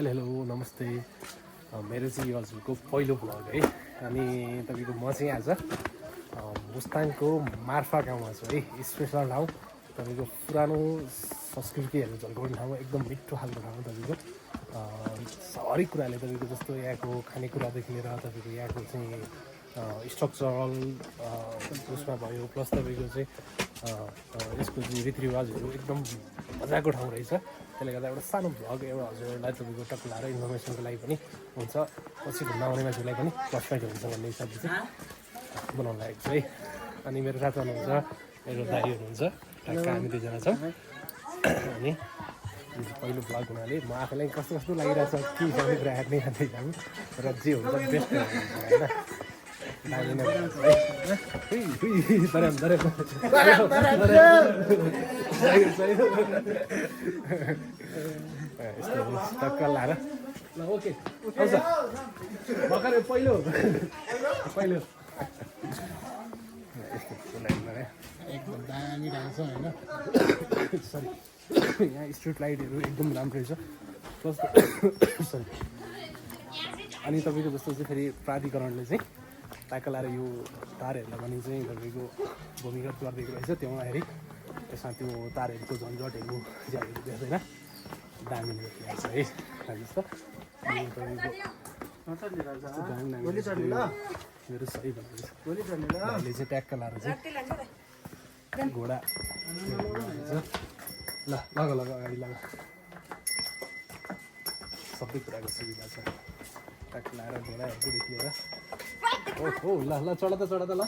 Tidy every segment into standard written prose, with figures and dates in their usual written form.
hello नमस्ते मेरो चाहिँ हजुरको पहिलो भ्लग है अनि तपाईँको म चाहिँ आज मुस्ताङको मार्फा गाउँमा छु है स्पेसल ठाउँ तपाईँको पुरानो संस्कृतिहरू झल्काउने ठाउँ एकदम मिठो खालको ठाउँ तपाईँको हरेक कुराले तपाईँको जस्तो यहाँको खानेकुरादेखि लिएर तपाईँको यहाँको चाहिँ स्ट्रक्चरल उसमा भयो प्लस तपाईँको चाहिँ यसको चाहिँ रीतिरिवाजहरू एकदम मजाको ठाउँ रहेछ त्यसले गर्दा एउटा सानो भ्लग एउटा हजुरहरूलाई तपाईँको टक्क लाएर इन्फर्मेसनको लागि पनि हुन्छ पछि घुम्न आउने मान्छेलाई पनि प्लस पोइन्ट हुन्छ भन्ने हिसाबले चाहिँ बनाउनु लागेको छु है अनि मेरो साथी हुनुहुन्छ मेरो दाइ हुनुहुन्छ टक्क हामी दुईजना छौँ अनि पहिलो भ्लग हुनाले म आफैलाई कस्तो कस्तो लागिरहेको छ के हिसाबले कुरा हेर्ने खाँदै जानु र जे हुन्छ बेस्ट हुन्छ होइन टक्क लाएर ल ओके आउँछ भर्खर पहिलो पहिलो एकदम दामी रहेछ होइन सरी यहाँ स्ट्रिट लाइटहरू एकदम राम्रो रहेछ प्लस सरी अनि तपाईँको जस्तो चाहिँ फेरि प्राधिकरणले चाहिँ ट्याक्क लाएर यो तारहरूलाई पनि चाहिँ तपाईँको भूमिगत गरिदिएको रहेछ त्योमाखेरि त्यसमा त्यो तारहरूको झन्झटहरू ज्यानहरू देख्दैन दामी देखिरहेको छ है जस्तो मेरो सही भन्दैछ अहिले चाहिँ ट्याक्क लाएर चाहिँ घोडा ल लग अगाडि लग सबै कुराको सुविधा छ ट्याक्क लाएर घोडाहरूकोदेखि लिएर हो ल ल चढ त ल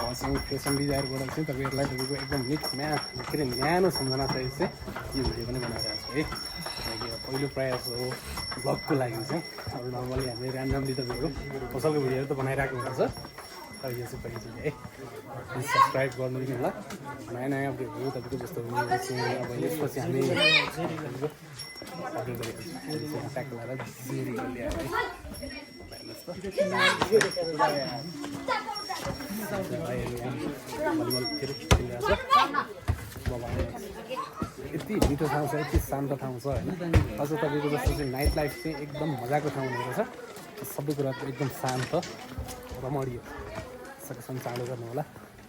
मसँग फेसन डिजाइनबाट चाहिँ तपाईँहरूलाई तपाईँको एकदम के अरे न्यानो सम्झना सहित चाहिँ यो भिडियो पनि बनाइरहेको छु है किनकि पहिलो प्रयास हो ब्लगको लागि चाहिँ अब नर्मली हामीले ऱ्यान्डमली तपाईँको फसलको भिडियोहरू त बनाइरहेको हुन्छ तर यो चाहिँ पहिलोचोटि है प्लिज सब्सक्राइब गर्नु नि होला नयाँ नयाँ अपडेटहरू तपाईँको जस्तो अब यसपछि हामी अपडेट गरिहाल्छौँ ट्याक लगाएर जिरी ल्याएर है यति मिठो ठाउँ छ यति शान्त ठाउँ छ होइन अझ तपाईँको जस्तो चाहिँ नाइट लाइफ चाहिँ एकदम मजाको ठाउँ हुने रहेछ सबै कुरा एकदम शान्त रमणीय सकेसम्म चालु गर्नु होला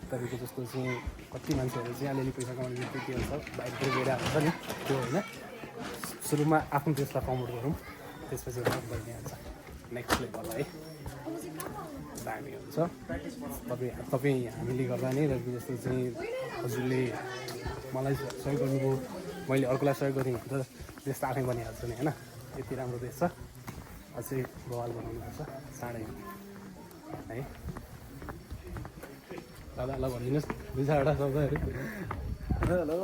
तपाईँको जस्तो चाहिँ कति मान्छेहरू चाहिँ अलिअलि पैसा कमाउने बित्तिकै के हुन्छ बाहिरतिर गएर हुन्छ नि त्यो होइन सुरुमा आफ्नो देशलाई प्रमोट गरौँ त्यसपछि भइहाल्छ नेक्स्ट लेभल है दामी हुन्छ तपाईँ हामीले गर्दा नै जस्तो चाहिँ हजुरले मलाई सहयोग गर्नुभयो मैले अर्कोलाई सहयोग गरेँ त देश त आफै बनिहाल्छु नि होइन यति राम्रो देश छ अझै बवाल बनाउनुपर्छ चाँडै है दादा ल भनिदिनुहोस् दुई चारवटा शब्दहरू हेलो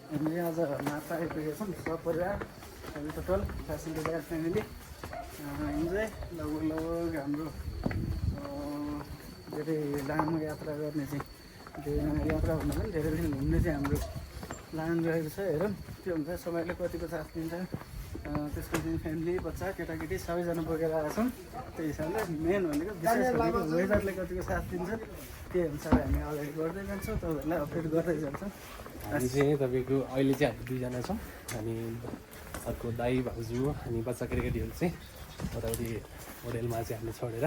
हामीले आज माछा आइपुगेको छौँ सपरिवार हामी टोटल फ्यासिलिटी फ्यामिली इन्जोय लगभग हाम्रो धेरै लामो यात्रा गर्ने चाहिँ यात्रा भन्दा पनि धेरै दिन घुम्ने चाहिँ हाम्रो प्लान रहेको छ हेरौँ के हुन्छ सबैले कतिको साथ दिन्छ त्यसको चाहिँ फ्यामिली बच्चा केटाकेटी सबैजना बोकेर आएको छौँ त्यही हिसाबले मेन भनेको विशेष भनेको वेदरले कतिको साथ दिन्छ त्यही अनुसार हामी अगाडि गर्दै जान्छौँ तपाईँहरूलाई अपडेट गर्दै जान्छौँ हामी चाहिँ तपाईँको अहिले चाहिँ हामी दुईजना छौँ अनि अर्को दाइ भाउजू अनि बच्चा केटाकेटीहरू चाहिँ उताउति होटेलमा चाहिँ हामीले छोडेर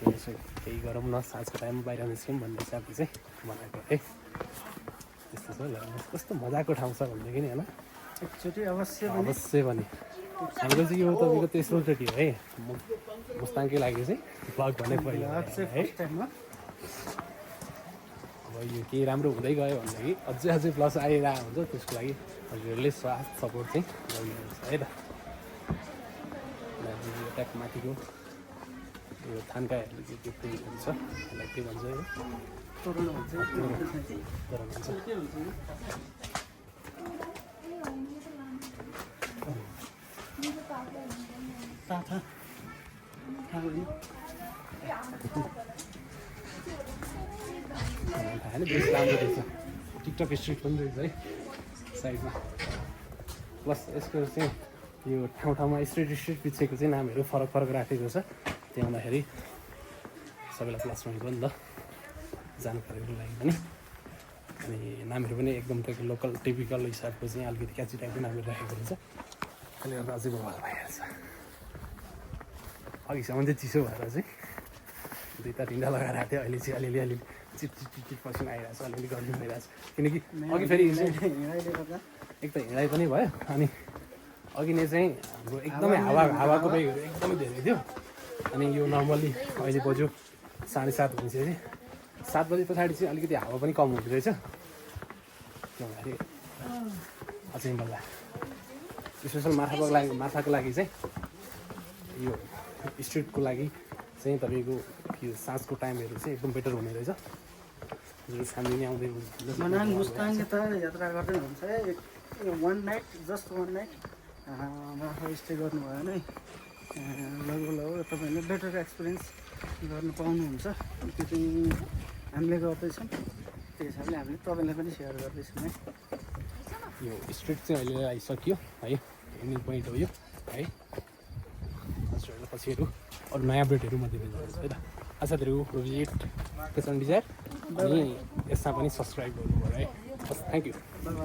यसो केही गरौँ न साँझको टाइममा बाहिर निस्क्यौँ भन्ने हिसाबले चाहिँ बनाएको है त्यस्तो छ कस्तो मजाको ठाउँ छ भनेदेखि नि होइन एकचोटि अवश्य भने हाम्रो चाहिँ यो तपाईँको तेस्रोचोटि हो है मुस्ताङकै लागि चाहिँ भ्लग भन्ने पहिला है अब यो केही राम्रो हुँदै गयो भनेदेखि अझै प्लस आइरहेको हुन्छ त्यसको लागि हजुरहरूले साथ सपोर्ट चाहिँ गरिदिनुहुन्छ है त ट्याक माथिको यो थान्काहरूले चाहिँ के फुल हुन्छ यसलाई के भन्छ यो तोरण भन्छ बेस राम्रो रहेछ टिकटक स्ट्रिट पनि रहेछ है साइडमा प्लस यसको चाहिँ यो ठाउँमा स्ट्रिट पछिको चाहिँ नामहरू फरक राखेको छ त्यही हुँदाखेरि सबैलाई प्लस पोइन्ट हो नि त जानकारीको लागि पनि अनि नामहरू पनि एकदम त्यो लोकल टिपिकल हिसाबको चाहिँ अलिकति क्याची टाइपको नामहरू राखेको हुन्छ त्यसले गर्दा अझै बवाल भइहाल्छ अघिसम्म चाहिँ चिसो भएर चाहिँ 2-3 लगाएर आएको थियो अहिले चाहिँ अलिअलि चिट पसिना आइरहेको छ अलिअलि गर्मी भइरहेको छ किनकि अघि फेरि एक त हिँडाइ पनि भयो अनि अघि नै चाहिँ हाम्रो एकदमै हावाको वेगहरू एकदमै धेरै थियो अनि यो नर्मल्ली अहिले बज्यो 7:30 भइसक्यो 7 बजे पछाडि चाहिँ अलिकति हावा पनि कम हुँदो रहेछ त्यही भएर अझै मलाई स्पेसल माछाको लागि चाहिँ यो स्ट्रिटको लागि चाहिँ तपाईँको साँझको टाइमहरू चाहिँ एकदम बेटर हुने रहेछ जो फ्यामिली नै आउँदै मनाङ मुस्ताङ यता यात्रा गर्दै हुन्छ one night just one night Marpha stay गर्नुभयो भने लगभग तपाईँले बेटर एक्सपिरियन्स गर्नु पाउनुहुन्छ त्यो चाहिँ हामीले गर्दैछौँ त्यो हिसाबले हामीले तपाईँलाई पनि सेयर गर्दैछौँ है यो स्ट्रिट चाहिँ अहिले आइसक्यो है एन्डिङ पोइन्ट हो यो है हजुरहरू पछिहरू अरू नयाँ अपडेटहरू म दिँदै जान्छु है त आशाहरू विजिट फेसन डिजायर अनि यसमा पनि सब्सक्राइब गर्नु भयो है हस् थ्याङ्क यू बाई